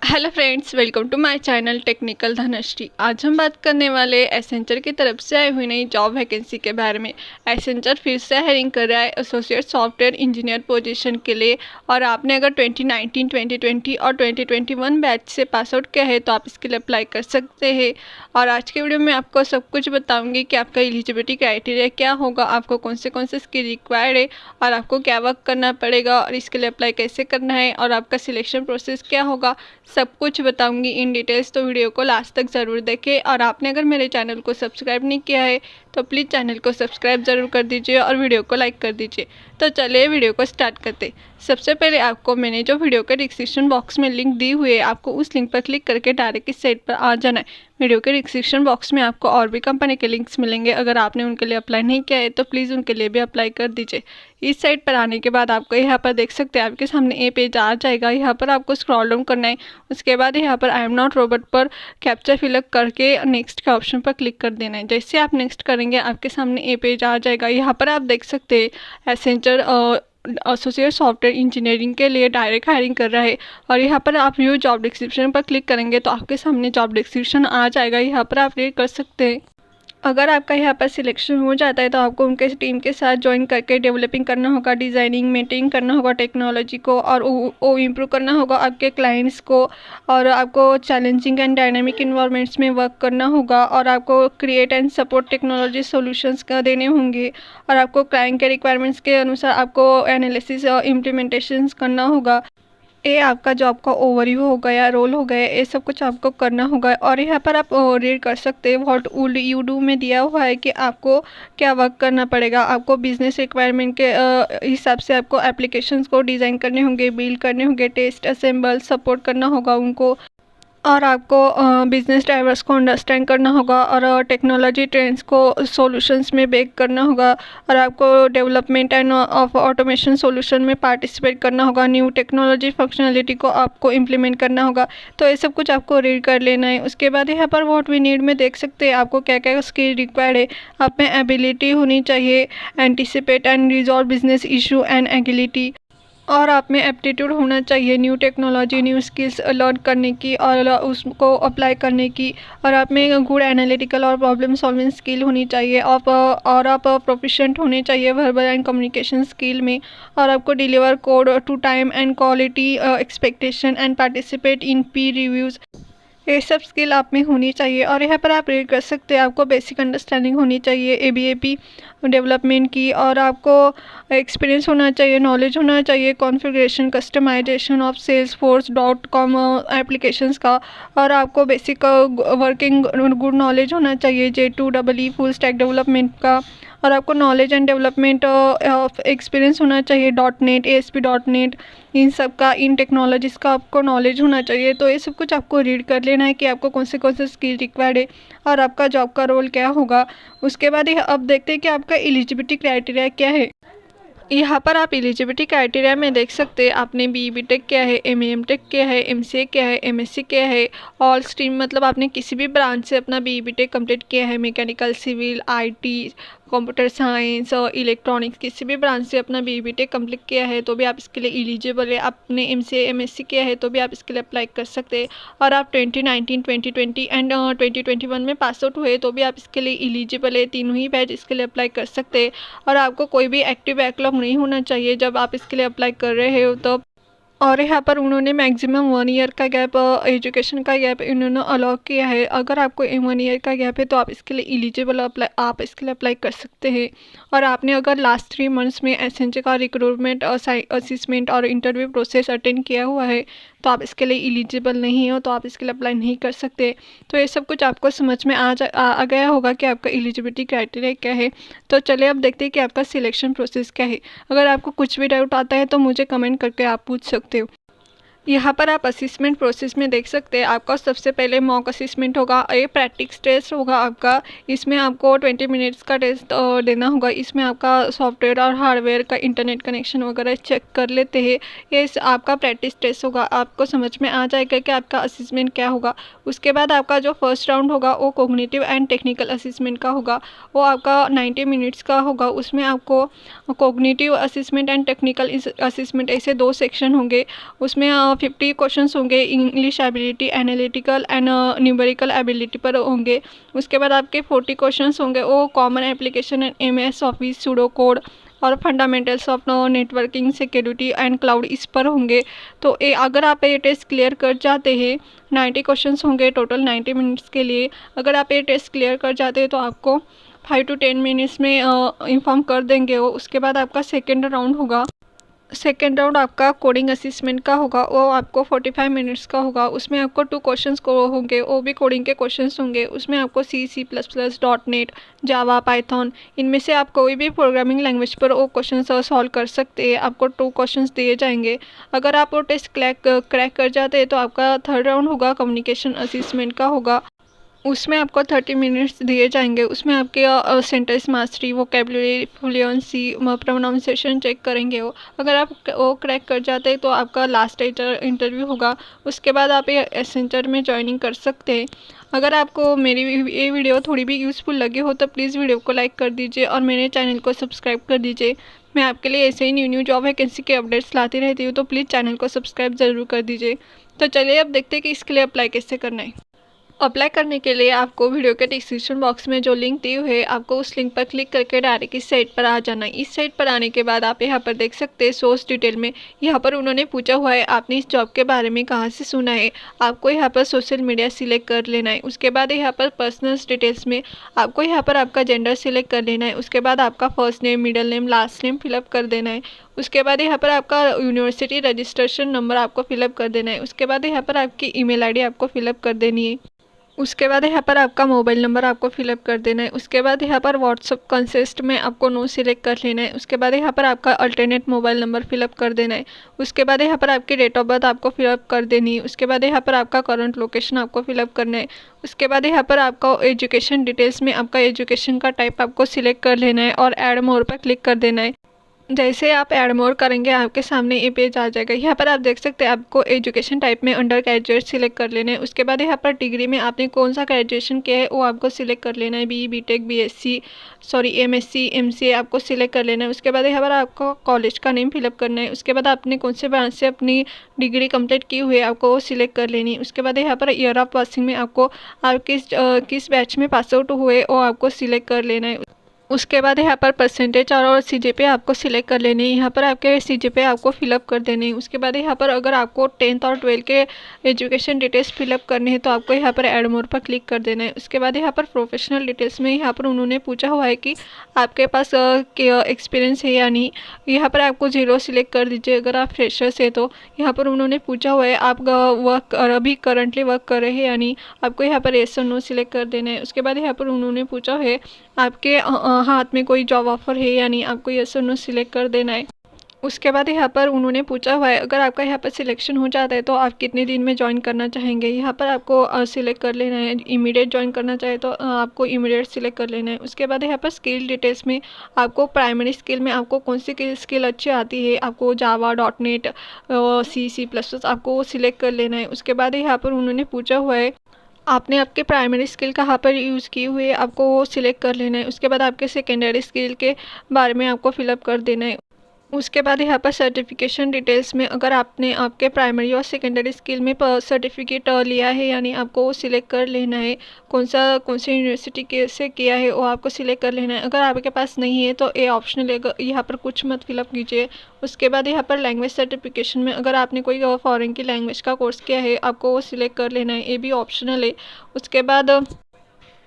Hello friends, welcome to my channel technical Dhanashree. आज हम बात करने वाले एसेंचर की तरफ से आई हुई नई जॉब वैकेंसी के बारे में। एसेंचर फिर से हायरिंग कर रहा है एसोसिएट सॉफ्टवेयर इंजीनियर पोजीशन के लिए, और आपने अगर 2019, 2020 और 2021 बैच से पास आउट किया है तो आप इसके लिए अप्लाई कर सकते हैं। और आज के वीडियो में आपको सब कुछ बताऊँगी कि आपका एलिजिबिलिटी क्राइटेरिया क्या होगा, आपको कौन से स्किल रिक्वायर्ड है और आपको क्या वर्क करना पड़ेगा और इसके लिए अप्लाई कैसे करना है और आपका सिलेक्शन प्रोसेस क्या होगा, सब कुछ बताऊंगी इन डिटेल्स। तो वीडियो को लास्ट तक ज़रूर देखें। और आपने अगर मेरे चैनल को सब्सक्राइब नहीं किया है तो प्लीज़ चैनल को सब्सक्राइब ज़रूर कर दीजिए और वीडियो को लाइक कर दीजिए। तो चलिए वीडियो को स्टार्ट करते। सबसे पहले आपको मैंने जो वीडियो के डिस्क्रिप्शन बॉक्स में लिंक दी हुई है, आपको उस लिंक पर क्लिक करके डायरेक्ट इस साइट पर आ जाना है। वीडियो के डिस्क्रिप्शन बॉक्स में आपको और भी कंपनी के लिंक्स मिलेंगे। अगर आपने उनके लिए अप्लाई नहीं किया है तो प्लीज़ उनके लिए भी अप्लाई कर दीजिए। इस साइट पर आने के बाद आपको यहाँ पर देख सकते हैं, आपके सामने ये पेज आ जाएगा। यहाँ पर आपको स्क्रॉल डाउन करना है। उसके बाद यहाँ पर आई एम नॉट रोबोट पर कैप्चा फिलअप करके नेक्स्ट के ऑप्शन पर क्लिक कर देना है। जैसे आप नेक्स्ट करेंगे आपके सामने ये पेज आ जाएगा। यहाँ पर आप देख सकते हैं एसेंचर एसोसिएट सॉफ्टवेयर इंजीनियरिंग के लिए डायरेक्ट हायरिंग कर रहा है। और यहाँ पर आप व्यू जॉब डिस्क्रिप्शन पर क्लिक करेंगे तो आपके सामने जॉब डिस्क्रिप्शन आ जाएगा। यहाँ पर आप रीड कर सकते हैं। अगर आपका यहाँ पर सिलेक्शन हो जाता है तो आपको उनके टीम के साथ ज्वाइन करके डेवलपिंग करना होगा, डिज़ाइनिंग मेंटेन करना होगा टेक्नोलॉजी को, और वो इम्प्रूव करना होगा आपके क्लाइंट्स को। और आपको चैलेंजिंग एंड डायनामिक इन्वायरमेंट्स में वर्क करना होगा, और आपको create and support technology solutions का देने होंगे। और आपको क्लाइंट के रिक्वायरमेंट्स के अनुसार आपको एनालिसिस और इम्प्लीमेंटेशंस करना होगा। ये आपका जॉब का ओवरव्यू हो गया, रोल हो गया, ये सब कुछ आपको करना होगा। और यहाँ पर आप रीड कर सकते हैं व्हाट वुड यू डू में दिया हुआ है कि आपको क्या वर्क करना पड़ेगा। आपको बिजनेस रिक्वायरमेंट के हिसाब से आपको एप्लीकेशंस को डिज़ाइन करने होंगे, बिल्ड करने होंगे, टेस्ट असेंबल सपोर्ट करना होगा उनको। और आपको बिजनेस ड्राइवर्स को अंडरस्टैंड करना होगा, और टेक्नोलॉजी ट्रेंड्स को सॉल्यूशंस में बेक करना होगा। और आपको development end of automation solution में पार्टिसिपेट करना होगा। न्यू टेक्नोलॉजी फंक्शनलिटी को आपको इम्प्लीमेंट करना होगा। तो ये सब कुछ आपको रीड कर लेना है। उसके बाद यहाँ पर व्हाट वी नीड में देख सकते हैं आपको क्या क्या स्किल रिक्वायर्ड है। आप में एबिलिटी होनी चाहिए anticipate and resolve business issue and agility. और आप में एप्टीट्यूड होना चाहिए new technology, new skills learn करने की और उसको अप्लाई करने की। और आप में गुड एनालिटिकल और प्रॉब्लम सॉल्विंग स्किल होनी चाहिए। और आप प्रोफिशिएंट होने चाहिए वर्बल एंड कम्युनिकेशन स्किल में। और आपको deliver code to time and quality expectation and participate in peer reviews, ये सब स्किल आप में होनी चाहिए। और यहाँ पर आप रीड कर सकते हैं आपको बेसिक अंडरस्टैंडिंग होनी चाहिए ABAP डेवलपमेंट की। और आपको एक्सपीरियंस होना चाहिए, नॉलेज होना चाहिए configuration customization of salesforce.com applications का। और आपको बेसिक वर्किंग गुड नॉलेज होना चाहिए J2EE फुल स्टैक डेवलपमेंट का। और आपको knowledge and development of experience होना चाहिए .NET ASP.NET, इन सब का, इन टेक्नोलॉजीज़ का आपको नॉलेज होना चाहिए। तो ये सब कुछ आपको रीड कर लेना है कि आपको कौन से स्किल रिक्वायर्ड है और आपका जॉब का रोल क्या होगा। उसके बाद अब देखते हैं कि आपका एलिजिबिलिटी क्राइटेरिया क्या है। यहाँ पर आप एलिजिबिलिटी क्राइटेरिया में देख सकते हैं आपने BE टेक किया है, MA M.Tech किया है, MCA किया है, MSc किया है, ऑल स्ट्रीम मतलब आपने किसी भी ब्रांच से अपना BE टेक कंप्लीट किया है, mechanical, civil, IT, computer science और इलेक्ट्रॉनिक्स, किसी भी ब्रांच से अपना BE टेक कंप्लीट किया है तो भी आप इसके लिए एलिजिबल है। आपने MCA MSc किया है तो भी आप इसके लिए अप्लाई कर सकते हैं। और आप 2019, 2020 एंड 2021 में पास आउट हुए तो भी आप इसके लिए एलिजिबल है। तीनों ही बैच इसके लिए अप्लाई कर सकते हैं। और आपको कोई भी एक्टिव बैकलॉग नहीं होना चाहिए जब आप इसके लिए अप्लाई कर रहे हो तो। और यहाँ पर उन्होंने मैक्सिमम 1 ईयर का गैप, एजुकेशन का गैप इन्होंने अलाउ किया है। अगर आपको 1 ईयर का गैप है तो आप इसके लिए एलिजिबल आप इसके लिए अप्लाई कर सकते हैं। और आपने अगर लास्ट 3 मंथ्स में एसेंचर का रिक्रूटमेंट असेसमेंट और इंटरव्यू प्रोसेस अटेंड किया हुआ है तो आप इसके लिए एलिजिबल नहीं हो, तो आप इसके लिए अप्लाई नहीं कर सकते। तो ये सब कुछ आपको समझ में आ गया होगा कि आपका एलिजिबिलिटी क्राइटेरिया क्या है। तो चलिए अब देखते हैं कि आपका सिलेक्शन प्रोसेस क्या है। अगर आपको कुछ भी डाउट आता है तो मुझे कमेंट करके आप पूछ सकते हो। यहाँ पर आप असेसमेंट प्रोसेस में देख सकते हैं आपका सबसे पहले मॉक असेसमेंट होगा, ये प्रैक्टिस टेस्ट होगा आपका। इसमें आपको 20 मिनट्स का टेस्ट देना होगा। इसमें आपका सॉफ्टवेयर और हार्डवेयर का इंटरनेट कनेक्शन वगैरह चेक कर लेते हैं। ये आपका प्रैक्टिस टेस्ट होगा। आपको समझ में आ जाएगा कि आपका असेसमेंट क्या होगा। उसके बाद आपका जो फर्स्ट राउंड होगा वो कॉग्निटिव एंड टेक्निकल असेसमेंट का होगा। वो आपका 90 मिनट्स का होगा। उसमें आपको cognitive assessment and technical assessment ऐसे 2 सेक्शन होंगे। उसमें 50 क्वेश्चंस होंगे English ability, analytical and numerical ability पर होंगे। उसके बाद आपके 40 क्वेश्चंस होंगे वो common application and MS office, pseudo code और fundamentals of networking, security and cloud इस पर होंगे। तो अगर आप ये टेस्ट क्लियर कर जाते हैं, 90 क्वेश्चंस होंगे टोटल 90 मिनट्स के लिए। अगर आप ये टेस्ट क्लियर कर जाते हैं तो आपको 5 to 10 मिनट्स में इन्फॉर्म कर देंगे वो। उसके बाद आपका सेकेंड राउंड होगा। सेकेंड राउंड आपका कोडिंग असिस्मेंट का होगा, वो आपको 45 मिनट्स का होगा। उसमें आपको 2 क्वेश्चंस को होंगे, वो भी कोडिंग के क्वेश्चंस होंगे। उसमें आपको C++, .NET, जावा, पाइथन इनमें से आप कोई भी प्रोग्रामिंग लैंग्वेज पर वो क्वेश्चंस सॉल्व कर सकते हैं। आपको 2 क्वेश्चंस दिए जाएंगे। अगर आप वो टेस्ट क्रैक कर जाते हैं तो आपका थर्ड राउंड होगा, कम्युनिकेशन असिस्मेंट का होगा। उसमें आपको 30 मिनट्स दिए जाएंगे। उसमें आपके sentence mastery, vocabulary, fluency, pronunciation check करेंगे वो। अगर आप वो क्रैक कर जाते हैं तो आपका लास्ट इंटरव्यू होगा। उसके बाद आप ये एसेंचर में ज्वाइनिंग कर सकते हैं। अगर आपको मेरी ये वीडियो थोड़ी भी यूज़फुल लगी हो तो प्लीज़ वीडियो को लाइक कर दीजिए और मेरे चैनल को सब्सक्राइब कर दीजिए। मैं आपके लिए ऐसे ही न्यू जॉब वैकेंसी के अपडेट्स लाती रहती हूँ, तो प्लीज़ चैनल को सब्सक्राइब ज़रूर कर दीजिए। तो चलिए अब देखते हैं कि इसके लिए अप्लाई कैसे करना है। अप्लाई करने के लिए आपको वीडियो के डिस्क्रिप्शन बॉक्स में जो लिंक दी हुई है, आपको उस लिंक पर क्लिक करके डायरेक्ट इस साइट पर आ जाना है। इस साइट पर आने के बाद आप यहाँ पर देख सकते हैं सोर्स डिटेल में। यहाँ पर उन्होंने पूछा हुआ है आपने इस जॉब के बारे में कहाँ से सुना है। आपको यहाँ पर सोशल मीडिया सिलेक्ट कर लेना है। उसके बाद यहाँ पर पर्सनल डिटेल्स में आपको यहाँ पर आपका जेंडर सिलेक्ट कर लेना है। उसके बाद आपका first name, middle name, last name fill up कर देना है। उसके बाद यहाँ पर आपका यूनिवर्सिटी रजिस्ट्रेशन नंबर आपको फिलअप कर देना है। उसके बाद यहाँ पर आपकी ईमेल आईडी आपको फिलअप कर देनी है। उसके बाद यहाँ पर आपका मोबाइल नंबर आपको फिलअप कर देना है। उसके बाद यहाँ पर व्हाट्सअप कंसेस्ट में आपको नो सिलेक्ट कर लेना है। उसके बाद यहाँ पर आपका अल्टरनेट मोबाइल नंबर फिलअप कर देना है। उसके बाद यहाँ पर आपकी डेट ऑफ बर्थ आपको फिलअप कर देनी है। उसके बाद यहाँ पर आपका करंट लोकेशन आपको फिलअप करना है। उसके बाद यहाँ पर आपका एजुकेशन डिटेल्स में आपका एजुकेशन का टाइप आपको सिलेक्ट कर लेना है और ऐड मोर पर क्लिक कर देना है। जैसे आप ऐड मोर करेंगे आपके सामने ये पेज आ जाएगा। यहाँ पर आप देख सकते हैं आपको एजुकेशन टाइप में अंडर ग्रेजुएट सिलेक्ट कर लेना है। उसके बाद यहाँ पर डिग्री में आपने कौन सा ग्रेजुएशन किया है वो आपको सिलेक्ट कर लेना है। BTech, MSc, MCA आपको सिलेक्ट कर लेना है। उसके बाद यहाँ पर आपको कॉलेज का नेम फिलअप करना है। उसके बाद आपने कौन से ब्रांच से अपनी डिग्री कंप्लीट की हुई है आपको वो सिलेक्ट कर लेनी है। उसके बाद यहाँ पर ईयर ऑफ पासिंग में आपको आप किस बैच में पास आउट हुए वो आपको सिलेक्ट कर लेना है। उसके बाद यहाँ पर परसेंटेज और CGPA आपको सिलेक्ट कर लेनी है। यहाँ पर आपके CGPA आपको फिलअप कर देने हैं। उसके बाद यहाँ पर अगर आपको 10th और 12th के एजुकेशन डिटेल्स फिलअप करने हैं तो आपको यहाँ पर ऐड मोर पर क्लिक कर देना है। उसके बाद यहाँ पर प्रोफेशनल डिटेल्स में यहाँ पर उन्होंने पूछा हुआ है कि आपके पास एक्सपीरियंस है या नहीं। यहाँ पर आपको 0 सिलेक्ट कर दीजिए अगर आप फ्रेशर्स है तो। यहाँ पर उन्होंने पूछा हुआ है आप अभी करंटली वर्क कर रहे हैं या नहीं, आपको यहाँ पर yes और no सिलेक्ट कर देना है। उसके बाद यहाँ पर उन्होंने पूछा है आपके हाथ में कोई जॉब ऑफर है या नहीं, आपको yes और no सिलेक्ट कर देना है। उसके बाद यहाँ पर उन्होंने पूछा हुआ है अगर आपका यहाँ पर सिलेक्शन हो जाता है तो आप कितने दिन में ज्वाइन करना चाहेंगे। यहाँ पर आपको सिलेक्ट कर लेना है। इमीडिएट ज्वाइन करना चाहे तो आपको इमीडिएट सिलेक्ट कर लेना है। उसके बाद यहाँ पर स्किल डिटेल्स में आपको प्राइमरी स्किल में आपको कौन सी स्किल अच्छी आती है, आपको जावा, .NET, C++ आपको वो सिलेक्ट कर लेना है। उसके बाद यहाँ पर उन्होंने पूछा हुआ है आपने आपके प्राइमरी स्किल कहाँ पर यूज़ की हुई है, आपको वो सिलेक्ट कर लेना है। उसके बाद आपके सेकेंडरी स्किल के बारे में आपको फिलअप कर देना है। उसके बाद यहाँ पर सर्टिफिकेशन डिटेल्स में अगर आपने आपके प्राइमरी और सेकेंडरी स्किल में सर्टिफिकेट लिया है यानी आपको वो सिलेक्ट कर लेना है। कौन सी यूनिवर्सिटी के से किया है वो आपको सिलेक्ट कर लेना है। अगर आपके पास नहीं है तो ये ऑप्शनल है, यहाँ पर कुछ मत फिलअप कीजिए। उसके बाद यहाँ पर लैंग्वेज सर्टिफिकेशन में अगर आपने कोई फॉरेन की लैंग्वेज का कोर्स किया है आपको वो सिलेक्ट कर लेना है, ये भी ऑप्शनल है। उसके बाद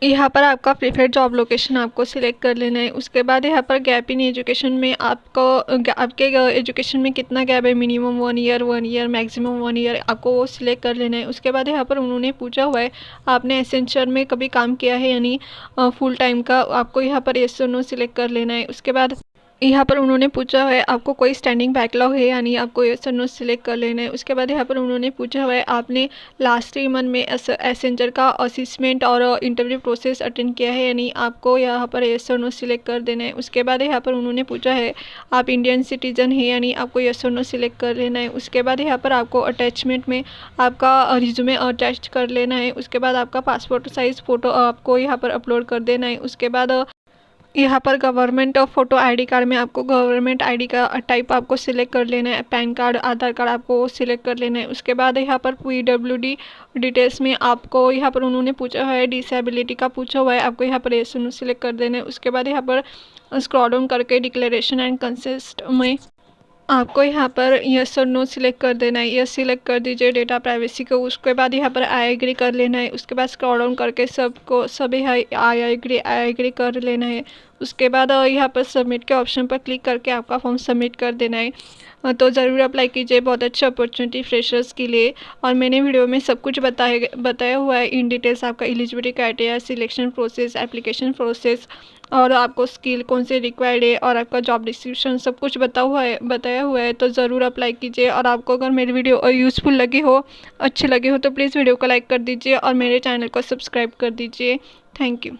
यहाँ पर आपका प्रीफर्ड जॉब लोकेशन आपको सिलेक्ट कर लेना है। उसके बाद यहाँ पर गैप इन एजुकेशन में आपको आपके एजुकेशन में कितना गैप है, मिनिमम 1 ईयर, मैक्सिमम 1 ईयर, आपको वो सिलेक्ट कर लेना है। उसके बाद यहाँ पर उन्होंने पूछा हुआ है आपने एसेंचर में कभी काम किया है यानी फुल टाइम का, आपको यहाँ पर yes और no सिलेक्ट कर लेना है। उसके बाद यहाँ पर उन्होंने पूछा है आपको कोई स्टैंडिंग बैकलॉग है यानी आपको yes और no सिलेक्ट कर लेना है। उसके बाद यहाँ पर उन्होंने पूछा हुआ है आपने लास्ट 3 मंथ में एसेंचर का असिस्मेंट और इंटरव्यू प्रोसेस अटेंड किया है यानी आपको यहाँ पर yes और no सिलेक्ट कर देना है। उसके बाद यहाँ पर उन्होंने पूछा है आप इंडियन सिटीजन है यानी आपको yes और no सिलेक्ट कर लेना है। उसके बाद यहाँ पर आपको अटैचमेंट में आपका रिज्यूमे अटैच कर लेना है। उसके बाद आपका पासपोर्ट साइज़ फ़ोटो आपको यहाँ पर अपलोड कर देना है। उसके बाद यहाँ पर गवर्नमेंट और फोटो आईडी कार्ड में आपको गवर्नमेंट आईडी का टाइप आपको सिलेक्ट कर लेना है, पैन कार्ड आधार कार्ड आपको सिलेक्ट कर लेना है। उसके बाद यहाँ पर PWD डिटेल्स में आपको यहाँ पर उन्होंने पूछा हुआ है, डिसेबिलिटी का पूछा हुआ है, आपको यहाँ पर येस नो सिलेक्ट कर देना है। उसके बाद यहाँ पर स्क्रॉल डाउन करके डिक्लेरेशन एंड कंसेंट में आपको यहाँ पर यस और नो सिलेक्ट कर देना है। यस सिलेक्ट कर दीजिए डेटा प्राइवेसी को। उसके बाद यहाँ पर आई एग्री कर लेना है। उसके बाद स्क्रॉल डाउन करके सभी आई एग्री कर लेना है। उसके बाद यहाँ पर सबमिट के ऑप्शन पर क्लिक करके आपका फॉर्म सबमिट कर देना है। तो ज़रूर अप्लाई कीजिए, बहुत अच्छी अपॉर्चुनिटी फ्रेशर्स के लिए। और मैंने वीडियो में सब कुछ बताया हुआ है इन डिटेल्स, आपका eligibility criteria, selection process, application process, और आपको स्किल कौन से रिक्वायर्ड है, और आपका जॉब डिस्क्रिप्शन सब कुछ बताया हुआ है। तो ज़रूर अप्लाई कीजिए। और आपको अगर मेरी वीडियो यूज़फुल लगी हो, अच्छी लगी हो, तो प्लीज़ वीडियो को लाइक कर दीजिए और मेरे चैनल को सब्सक्राइब कर दीजिए। Thank you.